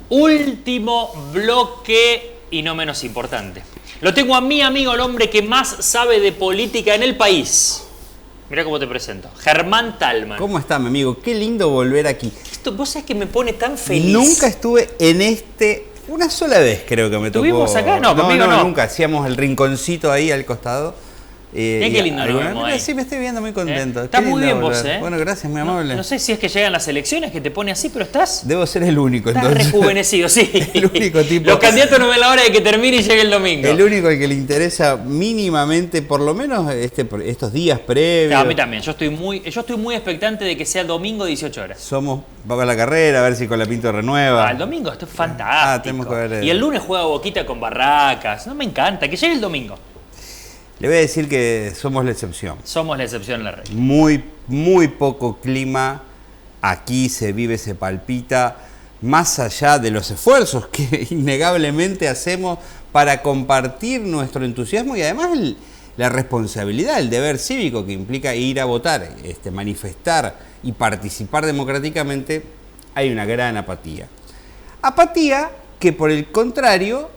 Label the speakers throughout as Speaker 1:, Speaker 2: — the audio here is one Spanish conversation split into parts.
Speaker 1: Último bloque y no menos importante. Lo tengo a mi amigo, el hombre que más sabe de política en el país. Mirá cómo te presento. Germán Thalmann.
Speaker 2: ¿Cómo está, mi amigo? Qué lindo volver aquí.
Speaker 1: Esto, vos sabés que me pone tan feliz.
Speaker 2: Nunca estuve en una sola vez creo que me tocó.
Speaker 1: ¿Estuvimos acá? No, conmigo no.
Speaker 2: Nunca. Hacíamos el rinconcito ahí al costado.
Speaker 1: Mirá qué lindo nos vemos ahí.
Speaker 2: Sí, me estoy viendo muy contento.
Speaker 1: Está muy bien vos,
Speaker 2: Bueno, gracias, muy amable.
Speaker 1: No sé si es que llegan las elecciones que te pone así, pero estás...
Speaker 2: Debo ser el único,
Speaker 1: Estás
Speaker 2: entonces.
Speaker 1: rejuvenecido, sí.
Speaker 2: El único tipo.
Speaker 1: Los candidatos no ven la hora de que termine y llegue el domingo.
Speaker 2: El único al que le interesa mínimamente, por lo menos estos días previos.
Speaker 1: A mí también. Yo estoy muy expectante de que sea domingo 18 horas.
Speaker 2: Vamos a la carrera, a ver si con la Pinto renueva.
Speaker 1: El domingo, esto es fantástico.
Speaker 2: Tenemos que ver.
Speaker 1: Y el lunes juega Boquita con Barracas. No me encanta, que llegue el domingo.
Speaker 2: Le voy a decir que somos la excepción.
Speaker 1: Somos la excepción en la regla.
Speaker 2: Muy poco clima. Aquí se vive, se palpita. Más allá de los esfuerzos que innegablemente hacemos para compartir nuestro entusiasmo y además la responsabilidad, el deber cívico que implica ir a votar, manifestar y participar democráticamente, hay una gran apatía. Apatía que por el contrario,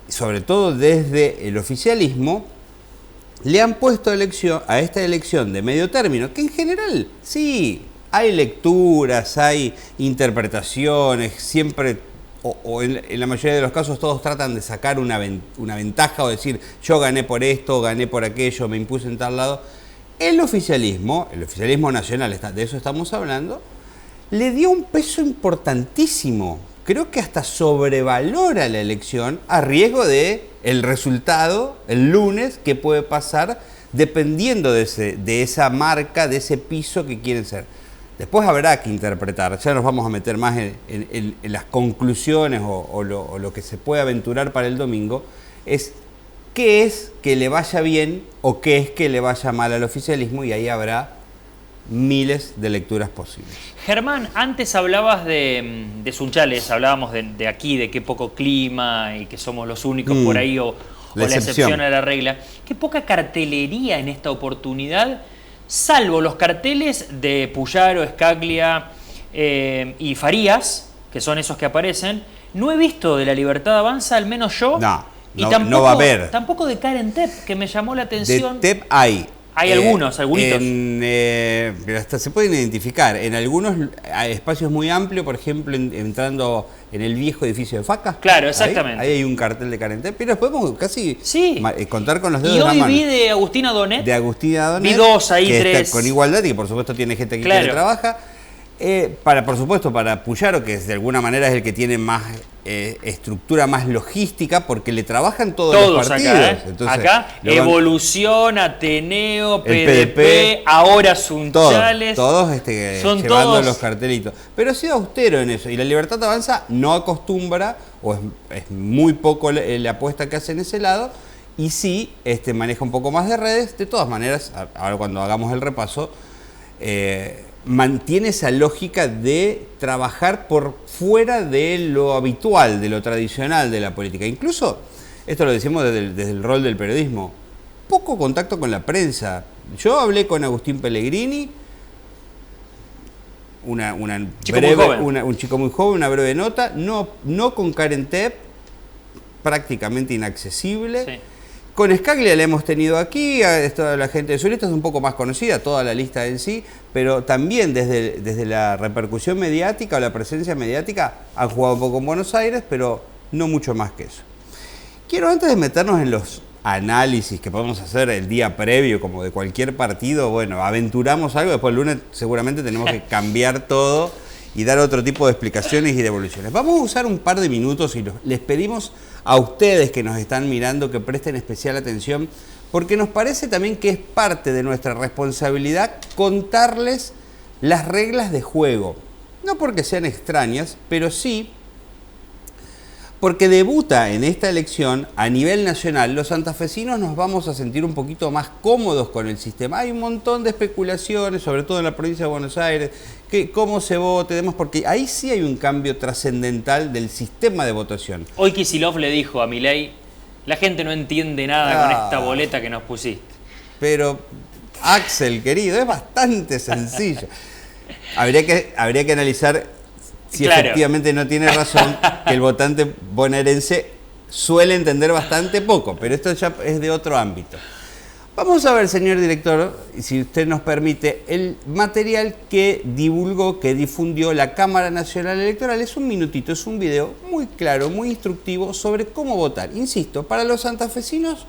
Speaker 2: sobre todo desde el oficialismo, le han puesto a esta elección de medio término, que en general sí, hay lecturas, hay interpretaciones, siempre, o en la mayoría de los casos todos tratan de sacar una ventaja o decir yo gané por esto, gané por aquello, me impuse en tal lado. El oficialismo nacional, de eso estamos hablando, le dio un peso importantísimo. Creo que hasta sobrevalora la elección a riesgo de el resultado el lunes que puede pasar dependiendo de esa marca, de ese piso que quieren ser. Después habrá que interpretar, ya nos vamos a meter más en las conclusiones o lo que se puede aventurar para el domingo, es qué es que le vaya bien o qué es que le vaya mal al oficialismo y ahí habrá miles de lecturas posibles.
Speaker 1: Germán, antes hablabas de Sunchales, hablábamos de aquí, de qué poco clima y que somos los únicos por ahí o la excepción a la regla. Qué poca cartelería en esta oportunidad, salvo los carteles de Puyaro, Escaglia y Farías, que son esos que aparecen. No he visto de La Libertad Avanza, al menos yo.
Speaker 2: No va a haber.
Speaker 1: Tampoco de Karen Tepp, que me llamó la atención.
Speaker 2: De Tepp hay.
Speaker 1: Hay algunos.
Speaker 2: Pero hasta se pueden identificar. En algunos hay espacios muy amplios, por ejemplo, entrando en el viejo edificio de Faca.
Speaker 1: Claro, exactamente.
Speaker 2: Ahí hay un cartel de Karen Tepp, pero podemos casi contar con los dedos
Speaker 1: de la mano.
Speaker 2: Y hoy
Speaker 1: vi de Agustina Donet.
Speaker 2: Vi
Speaker 1: dos ahí,
Speaker 2: que
Speaker 1: tres.
Speaker 2: Está con igualdad y que por supuesto tiene gente aquí que trabaja. Por supuesto, para Puyaro, que de alguna manera es el que tiene más estructura, más logística, porque le trabajan todos los partidos.
Speaker 1: Acá,
Speaker 2: Entonces,
Speaker 1: acá Evolución, Ateneo, PDP, ahora Sunchales.
Speaker 2: Todos llevando los cartelitos. Pero ha sido austero en eso. Y La Libertad Avanza no acostumbra, o es muy poco la apuesta que hace en ese lado, y sí maneja un poco más de redes. De todas maneras, ahora cuando hagamos el repaso, mantiene esa lógica de trabajar por fuera de lo habitual, de lo tradicional de la política. Incluso, esto lo decimos desde el rol del periodismo, poco contacto con la prensa. Yo hablé con Agustín Pellegrini, un chico muy joven, una breve nota, no con Karen Tepp, prácticamente inaccesible. Sí. Con Escaglia la hemos tenido aquí, la gente de su lista es un poco más conocida, toda la lista en sí, pero también desde la repercusión mediática o la presencia mediática han jugado un poco en Buenos Aires, pero no mucho más que eso. Quiero, antes de meternos en los análisis que podemos hacer el día previo, como de cualquier partido, bueno, aventuramos algo, después el lunes seguramente tenemos que cambiar todo y dar otro tipo de explicaciones y devoluciones. Vamos a usar un par de minutos y les pedimos a ustedes que nos están mirando que presten especial atención, porque nos parece también que es parte de nuestra responsabilidad contarles las reglas de juego. No porque sean extrañas, pero sí porque debuta en esta elección a nivel nacional. Los santafesinos nos vamos a sentir un poquito más cómodos con el sistema. Hay un montón de especulaciones, sobre todo en la provincia de Buenos Aires, que cómo se vote, demás, porque ahí sí hay un cambio trascendental del sistema de votación.
Speaker 1: Hoy Kicillof le dijo a Milei, la gente no entiende nada con esta boleta que nos pusiste.
Speaker 2: Pero Axel, querido, es bastante sencillo. Habría que analizar si efectivamente no tiene razón, que el votante bonaerense suele entender bastante poco, pero esto ya es de otro ámbito. Vamos a ver, señor director, si usted nos permite, el material que divulgó, que difundió la Cámara Nacional Electoral. Es un minutito, es un video muy claro, muy instructivo sobre cómo votar. Insisto, para los santafesinos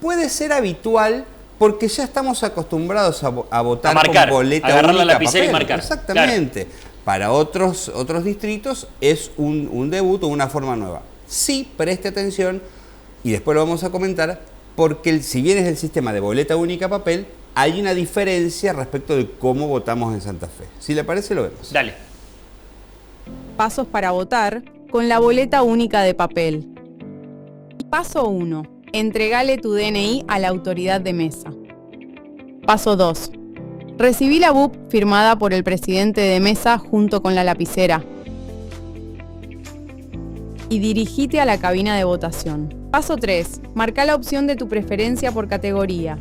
Speaker 2: puede ser habitual porque ya estamos acostumbrados a votar
Speaker 1: marcar,
Speaker 2: con boleta
Speaker 1: agarrar
Speaker 2: única,
Speaker 1: la lapicera
Speaker 2: papel.
Speaker 1: Y marcar.
Speaker 2: Exactamente. Claro. Para otros distritos es un debut o una forma nueva. Sí, preste atención, y después lo vamos a comentar, porque si bien es el sistema de boleta única papel, hay una diferencia respecto de cómo votamos en Santa Fe. Si le parece, lo vemos.
Speaker 1: Dale.
Speaker 3: Pasos para votar con la boleta única de papel. Paso 1. Entregale tu DNI a la autoridad de mesa. Paso 2. Recibí la BUP firmada por el presidente de mesa junto con la lapicera. Y dirigite a la cabina de votación. Paso 3. Marca la opción de tu preferencia por categoría.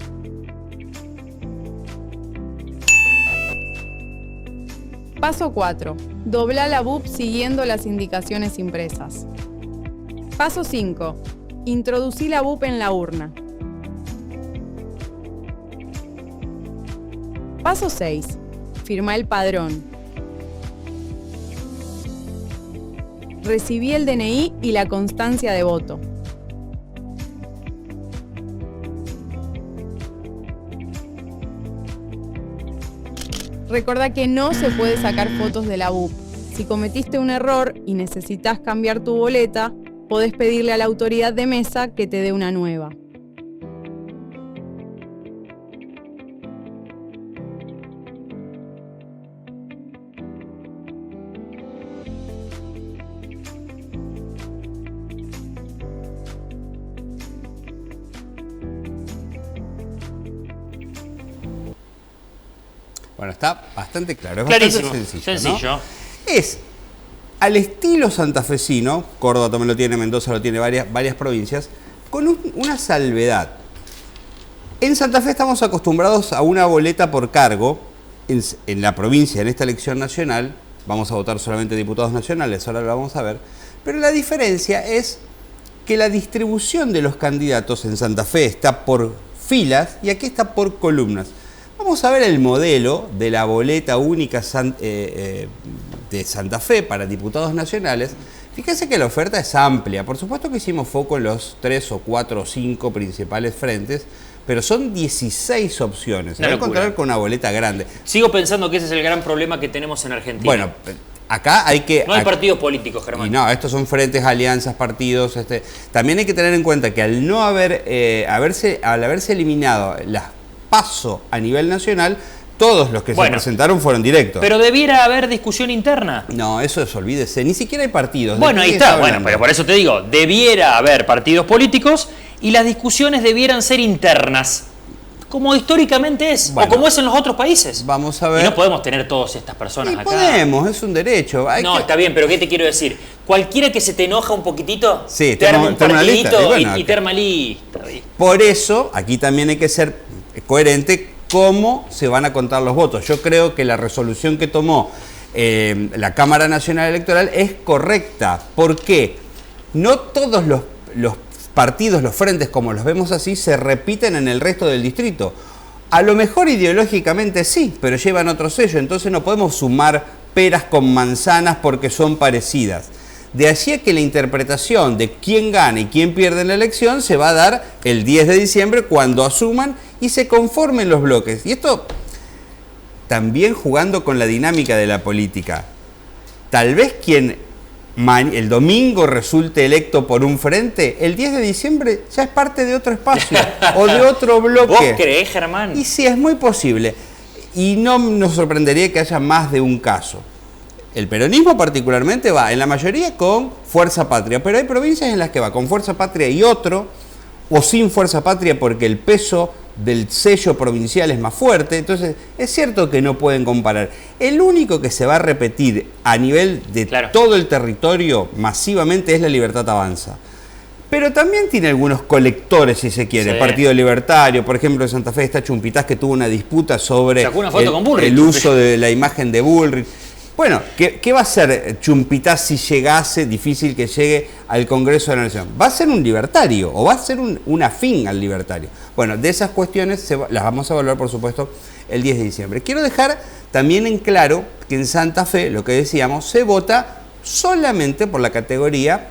Speaker 3: Paso 4. Dobla la BUP siguiendo las indicaciones impresas. Paso 5. Introducí la BUP en la urna. Paso 6. Firma el padrón. Recibí el DNI y la constancia de voto. Recordá que no se puede sacar fotos de la BUP. Si cometiste un error y necesitas cambiar tu boleta, podés pedirle a la autoridad de mesa que te dé una nueva.
Speaker 2: Bueno, está bastante claro. Es
Speaker 1: clarísimo,
Speaker 2: bastante
Speaker 1: sencillo.
Speaker 2: ¿no? Es al estilo santafesino, Córdoba también lo tiene, Mendoza lo tiene, varias provincias, con una salvedad. En Santa Fe estamos acostumbrados a una boleta por cargo. En la provincia, en esta elección nacional, vamos a votar solamente diputados nacionales, ahora lo vamos a ver, pero la diferencia es que la distribución de los candidatos en Santa Fe está por filas y aquí está por columnas. Vamos a ver el modelo de la boleta única de Santa Fe para diputados nacionales. Fíjense que la oferta es amplia. Por supuesto que hicimos foco en los 3 o 4 o 5 principales frentes, pero son 16 opciones. Se va a encontrar con una boleta grande.
Speaker 1: Sigo pensando que ese es el gran problema que tenemos en Argentina.
Speaker 2: Bueno, acá hay que...
Speaker 1: No hay partidos políticos, Germán.
Speaker 2: Y no, estos son frentes, alianzas, partidos. También hay que tener en cuenta que al no haberse eliminado las PASO a nivel nacional, todos los que se presentaron fueron directos.
Speaker 1: Pero debiera haber discusión interna.
Speaker 2: No, eso es, olvídese, ni siquiera hay partidos.
Speaker 1: Bueno, ahí está, bueno, pero por eso te digo, debiera haber partidos políticos y las discusiones debieran ser internas, como históricamente es, o como es en los otros países.
Speaker 2: Vamos a ver.
Speaker 1: Y no podemos tener todas estas personas acá.
Speaker 2: Podemos, es un derecho.
Speaker 1: Está bien, pero ¿qué te quiero decir? Cualquiera que se te enoja un poquito,
Speaker 2: sí,
Speaker 1: te arma un partidito
Speaker 2: y
Speaker 1: te arma lista.
Speaker 2: Por eso, aquí también hay que ser coherente cómo se van a contar los votos. Yo creo que la resolución que tomó la Cámara Nacional Electoral es correcta. ¿Por qué? No todos los partidos, los frentes, como los vemos así, se repiten en el resto del distrito. A lo mejor ideológicamente sí, pero llevan otro sello. Entonces no podemos sumar peras con manzanas porque son parecidas. De allí a que la interpretación de quién gana y quién pierde en la elección se va a dar el 10 de diciembre cuando asuman y se conformen los bloques. Y esto también jugando con la dinámica de la política. Tal vez quien el domingo resulte electo por un frente, el 10 de diciembre ya es parte de otro espacio o de otro bloque.
Speaker 1: ¿Vos creés, Germán?
Speaker 2: Y sí, es muy posible. Y no nos sorprendería que haya más de un caso. El peronismo particularmente va en la mayoría con Fuerza Patria, pero hay provincias en las que va con Fuerza Patria y otro, o sin Fuerza Patria porque el peso del sello provincial es más fuerte. Entonces es cierto que no pueden comparar. El único que se va a repetir a nivel de todo el territorio masivamente es La Libertad Avanza. pero también tiene algunos colectores, si se quiere.
Speaker 1: Sí.
Speaker 2: Partido Libertario, por ejemplo, en Santa Fe está Chumpitaz, que tuvo una disputa sobre
Speaker 1: Sacó una foto con Bullrich.
Speaker 2: el uso de la imagen de Bullrich. Bueno, ¿qué va a hacer Chumpitaz si llegase, difícil que llegue al Congreso de la Nación? ¿Va a ser un libertario o va a ser un afín al libertario? Bueno, de esas cuestiones las vamos a evaluar, por supuesto, el 10 de diciembre. Quiero dejar también en claro que en Santa Fe, lo que decíamos, se vota solamente por la categoría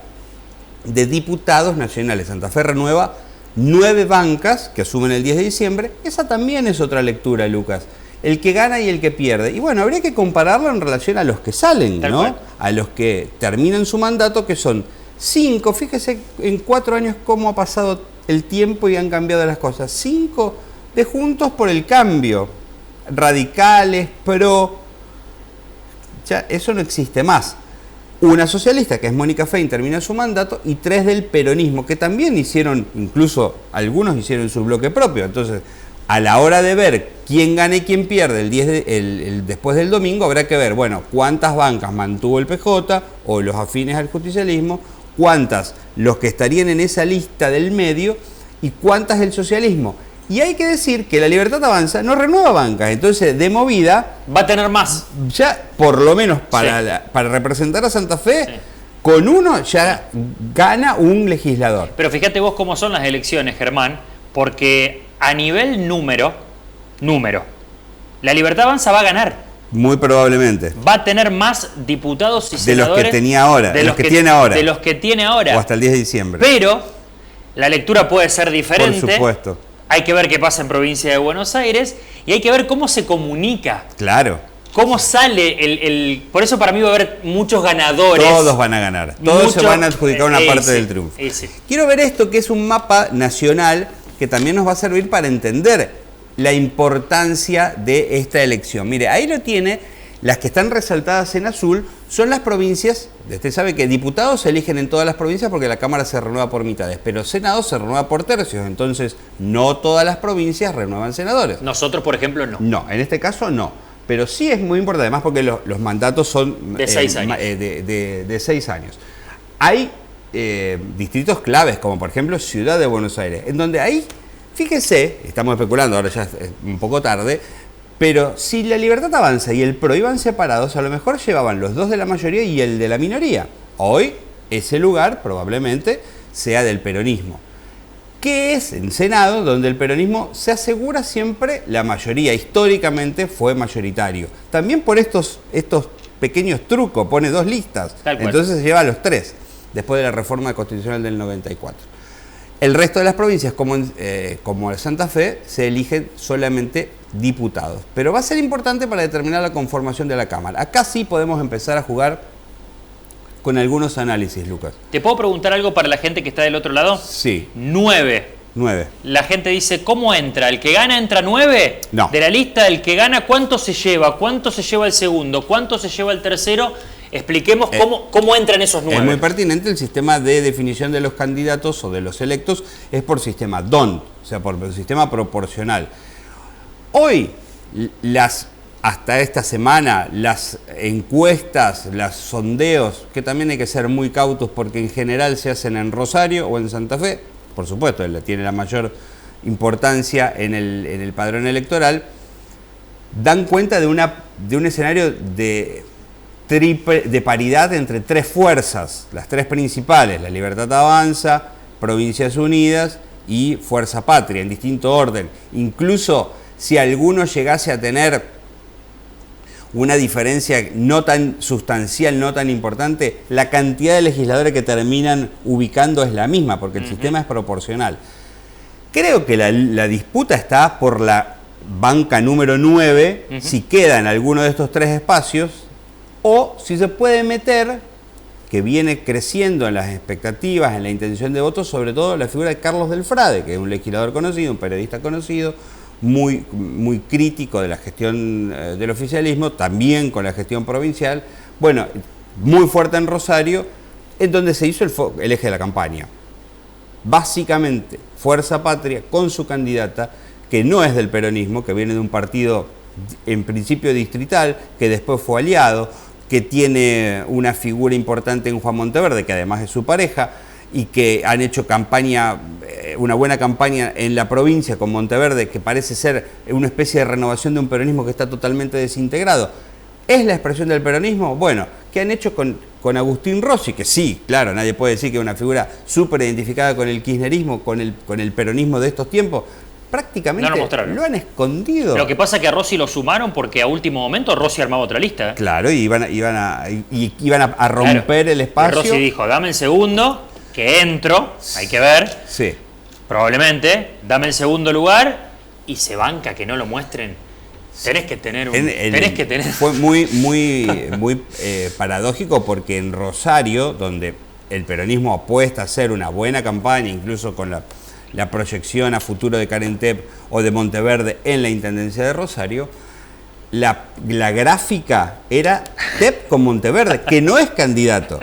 Speaker 2: de diputados nacionales. Santa Fe renueva 9 bancas que asumen el 10 de diciembre. Esa también es otra lectura, Lucas. El que gana y el que pierde. Y bueno, habría que compararlo en relación a los que salen, ¿no? A los que terminan su mandato, que son 5. Fíjese en 4 años cómo ha pasado el tiempo y han cambiado las cosas. 5 de Juntos por el Cambio. Radicales, pro. Ya, eso no existe más. Una socialista, que es Mónica Fein, termina su mandato, y 3 del peronismo, que también hicieron, incluso algunos hicieron su bloque propio. Entonces, a la hora de ver quién gana y quién pierde después del domingo, habrá que ver, bueno, cuántas bancas mantuvo el PJ o los afines al justicialismo, cuántas los que estarían en esa lista del medio y cuántas el socialismo. Y hay que decir que la Libertad Avanza no renueva bancas, entonces de movida
Speaker 1: va a tener más.
Speaker 2: Ya, por lo menos para representar a Santa Fe, sí, con uno ya gana un legislador.
Speaker 1: Pero fíjate vos cómo son las elecciones, Germán, porque a nivel número, la Libertad Avanza va a ganar.
Speaker 2: Muy probablemente.
Speaker 1: Va a tener más diputados y senadores.
Speaker 2: De los que tenía ahora, de los que tiene ahora.
Speaker 1: De los que tiene ahora.
Speaker 2: O hasta el 10 de diciembre.
Speaker 1: Pero la lectura puede ser diferente.
Speaker 2: Por supuesto.
Speaker 1: Hay que ver qué pasa en provincia de Buenos Aires y hay que ver cómo se comunica.
Speaker 2: Claro.
Speaker 1: Cómo sale Por eso para mí va a haber muchos ganadores.
Speaker 2: Todos van a ganar. Todos se van a adjudicar una parte del triunfo. Quiero ver esto, que es un mapa nacional que también nos va a servir para entender la importancia de esta elección. Mire, ahí lo tiene. Las que están resaltadas en azul son las provincias. Usted sabe que diputados se eligen en todas las provincias porque la Cámara se renueva por mitades, pero Senado se renueva por tercios, entonces no todas las provincias renuevan senadores.
Speaker 1: Nosotros, por ejemplo, no.
Speaker 2: No, en este caso no. Pero sí es muy importante, además porque los mandatos son
Speaker 1: de 6 años.
Speaker 2: De 6 años. Hay distritos claves, como por ejemplo Ciudad de Buenos Aires, en donde ahí, fíjese, estamos especulando, ahora ya es un poco tarde, pero si la Libertad Avanza y el PRO iban separados, a lo mejor llevaban los 2 de la mayoría y el de la minoría. Hoy ese lugar probablemente sea del peronismo. Que es en Senado, donde el peronismo se asegura siempre la mayoría. Históricamente fue mayoritario. También por estos pequeños trucos, pone 2 listas. Entonces se lleva a los 3, después de la reforma constitucional del 94. El resto de las provincias, como Santa Fe, se eligen solamente diputados. Pero va a ser importante para determinar la conformación de la Cámara. Acá sí podemos empezar a jugar con algunos análisis, Lucas.
Speaker 1: ¿Te puedo preguntar algo para la gente que está del otro lado?
Speaker 2: Sí.
Speaker 1: 9. La gente dice, ¿cómo entra? ¿El que gana entra 9?
Speaker 2: No.
Speaker 1: De la lista del que gana, ¿cuánto se lleva? ¿Cuánto se lleva el segundo? ¿Cuánto se lleva el tercero? Expliquemos cómo entran esos 9.
Speaker 2: Es muy pertinente. El sistema de definición de los candidatos o de los electos es por sistema DONT, o sea, por sistema proporcional. Hoy, hasta esta semana, las encuestas, los sondeos, que también hay que ser muy cautos porque en general se hacen en Rosario o en Santa Fe, por supuesto, tiene la mayor importancia en el padrón electoral, dan cuenta de un escenario de paridad entre 3 fuerzas, las 3 principales, la Libertad Avanza, Provincias Unidas y Fuerza Patria, en distinto orden. Incluso si alguno llegase a tener una diferencia no tan sustancial, no tan importante, la cantidad de legisladores que terminan ubicando es la misma, porque el sistema es proporcional. Creo que la disputa está por la banca número 9, si queda en alguno de estos 3 espacios, o si se puede meter, que viene creciendo en las expectativas, en la intención de voto, sobre todo la figura de Carlos Delfrade, que es un legislador conocido, un periodista conocido, muy crítico de la gestión del oficialismo, también con la gestión provincial, bueno, muy fuerte en Rosario, en donde se hizo el eje de la campaña. Básicamente, Fuerza Patria, con su candidata, que no es del peronismo, que viene de un partido en principio distrital, que después fue aliado, que tiene una figura importante en Juan Monteverde, que además es su pareja, y que han hecho campaña, una buena campaña en la provincia con Monteverde, que parece ser una especie de renovación de un peronismo que está totalmente desintegrado. ¿Es la expresión del peronismo? Bueno, ¿qué han hecho con Agustín Rossi? Que sí, claro, nadie puede decir que es una figura súper identificada con el kirchnerismo, con el peronismo de estos tiempos. Prácticamente
Speaker 1: no
Speaker 2: lo han escondido.
Speaker 1: Lo que pasa es que a Rossi lo sumaron porque a último momento Rossi armaba otra lista.
Speaker 2: Claro, y iban a romper el espacio.
Speaker 1: Rossi dijo, dame el segundo, que entro, hay que ver.
Speaker 2: Sí.
Speaker 1: Probablemente, dame el segundo lugar y se banca que no lo muestren. Tenés que tener
Speaker 2: Fue muy paradójico porque en Rosario, donde el peronismo apuesta a hacer una buena campaña, incluso con la proyección a futuro de Carentep o de Monteverde en la Intendencia de Rosario, la gráfica era Tep con Monteverde, que no es candidato.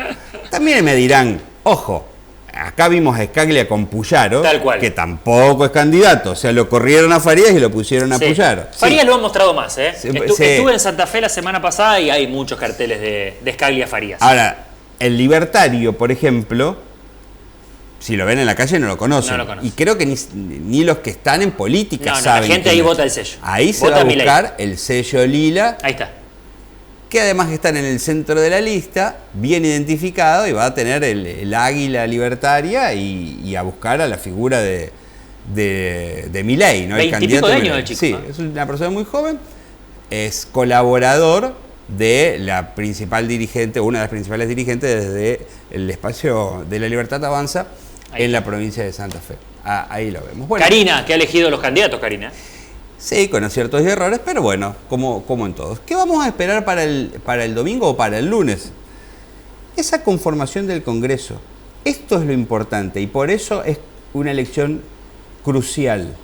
Speaker 2: También me dirán, ojo, acá vimos a Scaglia con Puyaro, que tampoco es candidato. O sea, lo corrieron a Farías y lo pusieron a Puyaro.
Speaker 1: Farías lo ha mostrado más, ¿eh? Estuve en Santa Fe la semana pasada y hay muchos carteles de Scaglia Farías.
Speaker 2: Ahora, el libertario, por ejemplo, si lo ven en la calle no lo conocen.
Speaker 1: No lo conocen.
Speaker 2: Y creo que ni los que están en política saben.
Speaker 1: La gente ahí vota el sello.
Speaker 2: Ahí se va a buscar el sello lila.
Speaker 1: Ahí está.
Speaker 2: Que además están en el centro de la lista, bien identificado, y va a tener el águila libertaria y a buscar a la figura de Milei, ¿no? El candidato
Speaker 1: de años el chico.
Speaker 2: Sí, es una persona muy joven, es colaborador de la principal dirigente, una de las principales dirigentes desde el espacio de la Libertad Avanza en la provincia de Santa Fe. Ahí lo vemos.
Speaker 1: Bueno, Karina, que ha elegido los candidatos, Karina.
Speaker 2: Sí, con aciertos y errores, pero bueno, como en todos. ¿Qué vamos a esperar para el domingo o para el lunes? Esa conformación del Congreso. Esto es lo importante y por eso es una elección crucial.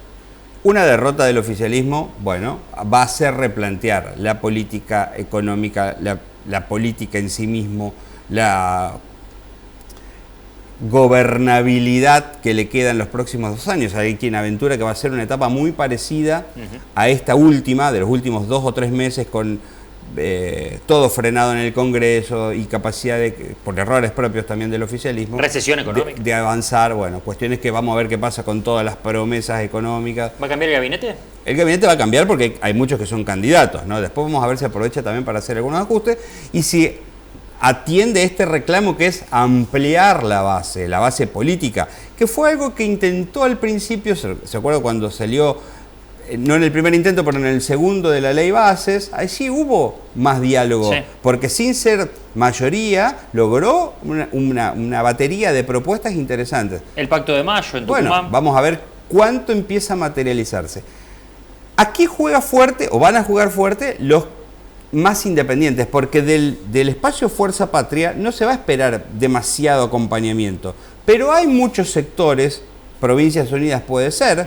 Speaker 2: Una derrota del oficialismo, bueno, va a hacer replantear la política económica, la política en sí mismo, la gobernabilidad que le queda en los próximos 2 años. Hay quien aventura que va a ser una etapa muy parecida a esta última, de los últimos 2 o 3 meses, con todo frenado en el Congreso y capacidad por errores propios también del oficialismo.
Speaker 1: Recesión económica.
Speaker 2: De avanzar, bueno, cuestiones que vamos a ver qué pasa con todas las promesas económicas.
Speaker 1: ¿Va a cambiar el gabinete?
Speaker 2: El gabinete va a cambiar porque hay muchos que son candidatos, ¿no? Después vamos a ver si aprovecha también para hacer algunos ajustes y si atiende este reclamo que es ampliar la base política, que fue algo que intentó al principio, ¿se acuerda cuando salió, no en el primer intento, pero en el segundo de la ley bases? Ahí sí hubo más diálogo, sí, porque sin ser mayoría logró una batería de propuestas interesantes.
Speaker 1: El Pacto de Mayo en Tucumán.
Speaker 2: Bueno, vamos a ver cuánto empieza a materializarse. Aquí juega fuerte, o van a jugar fuerte, los más independientes, porque del espacio Fuerza Patria no se va a esperar demasiado acompañamiento, pero hay muchos sectores, Provincias Unidas puede ser,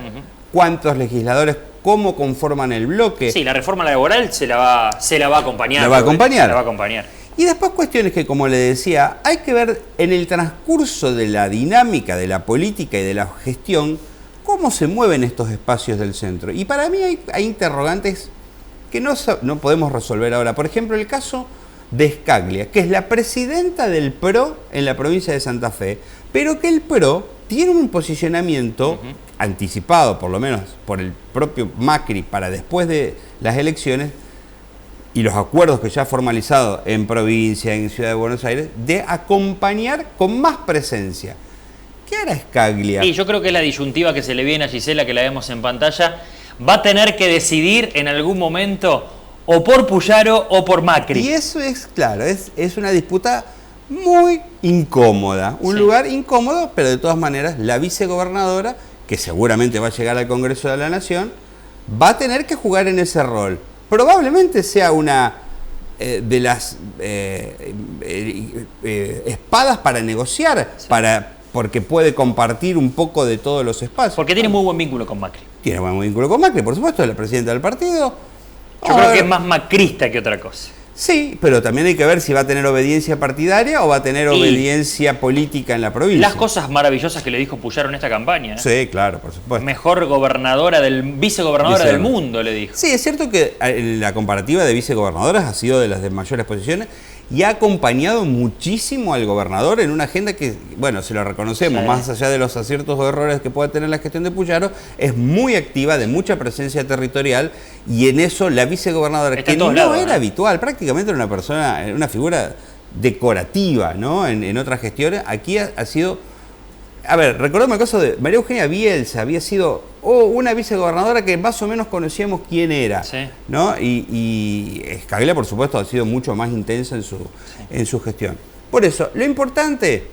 Speaker 2: cuántos legisladores, cómo conforman el bloque.
Speaker 1: Sí, la reforma laboral se la va a acompañar.
Speaker 2: La va a acompañar.
Speaker 1: Se la va a acompañar.
Speaker 2: Y después cuestiones que, como le decía, hay que ver en el transcurso de la dinámica de la política y de la gestión, cómo se mueven estos espacios del centro. Y para mí hay interrogantes que no podemos resolver ahora. Por ejemplo, el caso de Scaglia, que es la presidenta del PRO en la provincia de Santa Fe, pero que el PRO tiene un posicionamiento anticipado, por lo menos por el propio Macri, para después de las elecciones y los acuerdos que ya ha formalizado en provincia, en Ciudad de Buenos Aires, de acompañar con más presencia. ¿Qué hará Scaglia?
Speaker 1: Sí, yo creo que la disyuntiva que se le viene a Gisela, que la vemos en pantalla, va a tener que decidir en algún momento o por Puyaro o por Macri.
Speaker 2: Y eso es, claro, es una disputa muy incómoda, un lugar incómodo, pero de todas maneras la vicegobernadora, que seguramente va a llegar al Congreso de la Nación, va a tener que jugar en ese rol. Probablemente sea una de las espadas para negociar, porque puede compartir un poco de todos los espacios.
Speaker 1: Porque tiene muy buen vínculo con Macri.
Speaker 2: Tiene buen vínculo con Macri, por supuesto, es la presidenta del partido.
Speaker 1: Yo creo que es más macrista que otra cosa.
Speaker 2: Sí, pero también hay que ver si va a tener obediencia partidaria o va a tener obediencia política en la provincia.
Speaker 1: Las cosas maravillosas que le dijo Puyaro en esta campaña.
Speaker 2: Sí, claro, por supuesto.
Speaker 1: Mejor vicegobernadora del mundo, le dijo.
Speaker 2: Sí, es cierto que la comparativa de vicegobernadoras ha sido de las de mayores posiciones y ha acompañado muchísimo al gobernador en una agenda que, bueno, se lo reconocemos, más allá de los aciertos o errores que pueda tener la gestión de Puyaro, es muy activa, de mucha presencia territorial, y en eso la vicegobernadora, que no era habitual, prácticamente era una persona, una figura decorativa, ¿no? En otras gestiones, aquí ha sido... A ver, recordemos el caso de María Eugenia Bielsa, había sido una vicegobernadora que más o menos conocíamos quién era, ¿no? Y Scaglià, por supuesto, ha sido mucho más intensa en su gestión. Por eso, lo importante,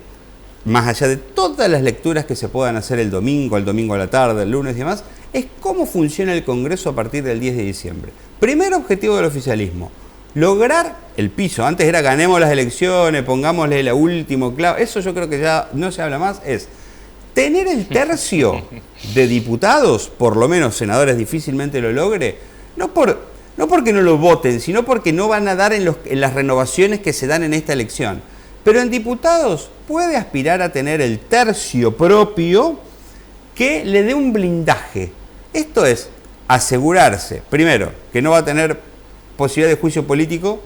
Speaker 2: más allá de todas las lecturas que se puedan hacer el domingo a la tarde, el lunes y demás, es cómo funciona el Congreso a partir del 10 de diciembre. Primer objetivo del oficialismo, lograr el piso. Antes era ganemos las elecciones, pongámosle la última clave. Eso yo creo que ya no se habla más, es tener el tercio de diputados, por lo menos senadores difícilmente lo logre, no porque no lo voten, sino porque no van a dar en las renovaciones que se dan en esta elección. Pero en diputados puede aspirar a tener el tercio propio que le dé un blindaje. Esto es asegurarse, primero, que no va a tener posibilidad de juicio político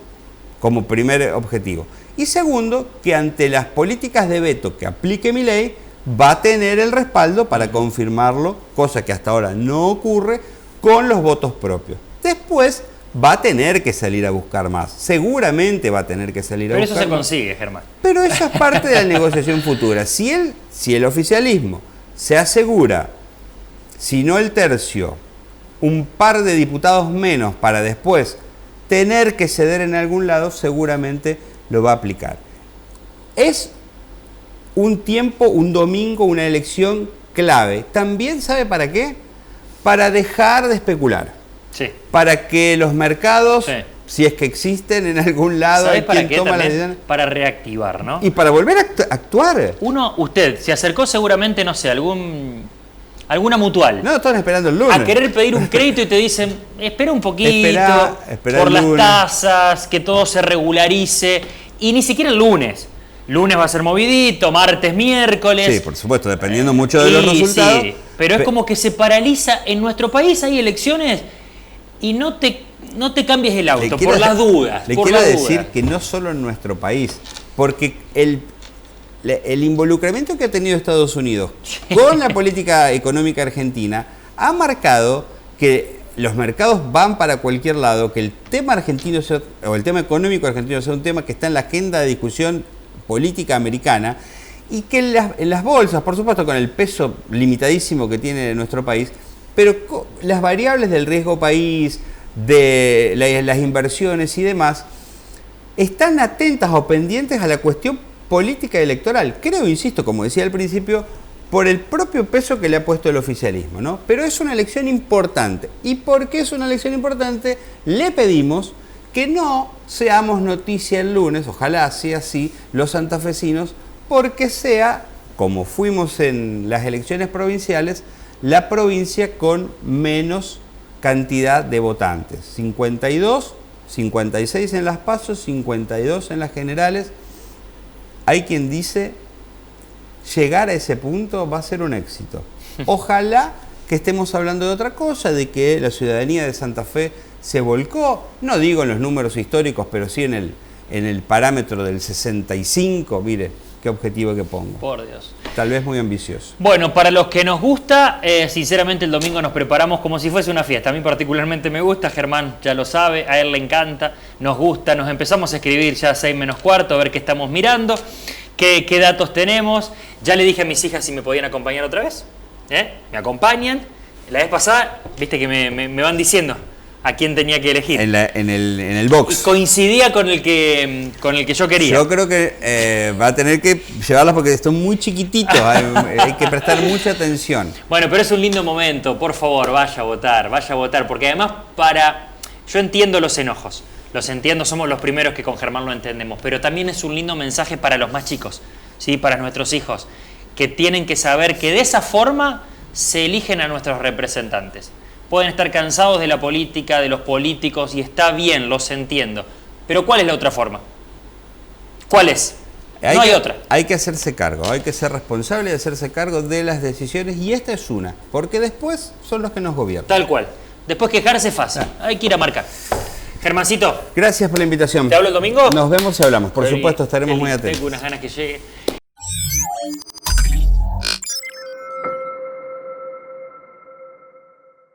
Speaker 2: como primer objetivo. Y segundo, que ante las políticas de veto que aplique Milei, va a tener el respaldo para confirmarlo, cosa que hasta ahora no ocurre, con los votos propios. Después va a tener que salir a buscar más. Seguramente va a tener que salir a buscar más.
Speaker 1: Pero eso se consigue, Germán.
Speaker 2: Pero eso es parte de la negociación futura. Si el oficialismo se asegura, si no el tercio, un par de diputados menos para después tener que ceder en algún lado, seguramente lo va a aplicar. Es un tiempo, un domingo, una elección clave. También, ¿sabe para qué? Para dejar de especular.
Speaker 1: Sí. Para
Speaker 2: que los mercados, si es que existen en algún lado,
Speaker 1: ¿sabes para qué? Toma la decisión? Para reactivar, ¿no?
Speaker 2: Y para volver a actuar.
Speaker 1: Usted se acercó seguramente, no sé, alguna mutual.
Speaker 2: No, están esperando el lunes.
Speaker 1: A querer pedir un crédito y te dicen, espera un poquito,
Speaker 2: espera
Speaker 1: por las tasas, que todo se regularice. Y ni siquiera el lunes. Lunes va a ser movidito, martes, miércoles.
Speaker 2: Sí, por supuesto, dependiendo mucho de los resultados.
Speaker 1: Sí, pero es como que se paraliza. En nuestro país hay elecciones y no te cambies el auto por las dudas.
Speaker 2: Le quiero decir que no solo en nuestro país, porque el involucramiento que ha tenido Estados Unidos con la política económica argentina ha marcado que los mercados van para cualquier lado, que el tema argentino o el tema económico argentino sea un tema que está en la agenda de discusión política americana, y que en las bolsas, por supuesto con el peso limitadísimo que tiene nuestro país, pero las variables del riesgo país, de las inversiones y demás, están atentas o pendientes a la cuestión política electoral. Creo, insisto, como decía al principio, por el propio peso que le ha puesto el oficialismo, ¿no? Pero es una elección importante. ¿Y por qué es una elección importante? Le pedimos que no seamos noticia el lunes, ojalá sea así, los santafesinos, porque sea, como fuimos en las elecciones provinciales, la provincia con menos cantidad de votantes. 52, 56 en las PASO, 52 en las generales. Hay quien dice, llegar a ese punto va a ser un éxito. Ojalá que estemos hablando de otra cosa, de que la ciudadanía de Santa Fe se volcó, no digo en los números históricos, pero sí en el parámetro del 65, mire, qué objetivo que pongo.
Speaker 1: Por Dios.
Speaker 2: Tal vez muy ambicioso.
Speaker 1: Bueno, para los que nos gusta, sinceramente el domingo nos preparamos como si fuese una fiesta. A mí particularmente me gusta, Germán ya lo sabe, a él le encanta, nos gusta, nos empezamos a escribir ya a 6 menos cuarto, a ver qué estamos mirando, qué datos tenemos. Ya le dije a mis hijas si me podían acompañar otra vez. Me acompañan. La vez pasada, viste que me van diciendo a quién tenía que elegir.
Speaker 2: En el box.
Speaker 1: Y coincidía con el que yo quería.
Speaker 2: Yo creo que va a tener que llevarlas porque están muy chiquititos. Hay que prestar mucha atención.
Speaker 1: Bueno, pero es un lindo momento. Por favor, vaya a votar. Porque además yo entiendo los enojos. Los entiendo, somos los primeros que con Germán lo entendemos. Pero también es un lindo mensaje para los más chicos, ¿sí? Para nuestros hijos, que tienen que saber que de esa forma se eligen a nuestros representantes. Pueden estar cansados de la política, de los políticos, y está bien, los entiendo. Pero ¿cuál es la otra forma? ¿Cuál es? No hay otra.
Speaker 2: Hay que hacerse cargo, hay que ser responsable de hacerse cargo de las decisiones, y esta es una, porque después son los que nos gobiernan.
Speaker 1: Tal cual. Después quejarse es fácil, hay que ir a marcar. Germancito.
Speaker 2: Gracias por la invitación.
Speaker 1: ¿Te hablo el domingo?
Speaker 2: Nos vemos y hablamos. Por supuesto, estaremos muy atentos.
Speaker 1: Tengo unas ganas que llegue.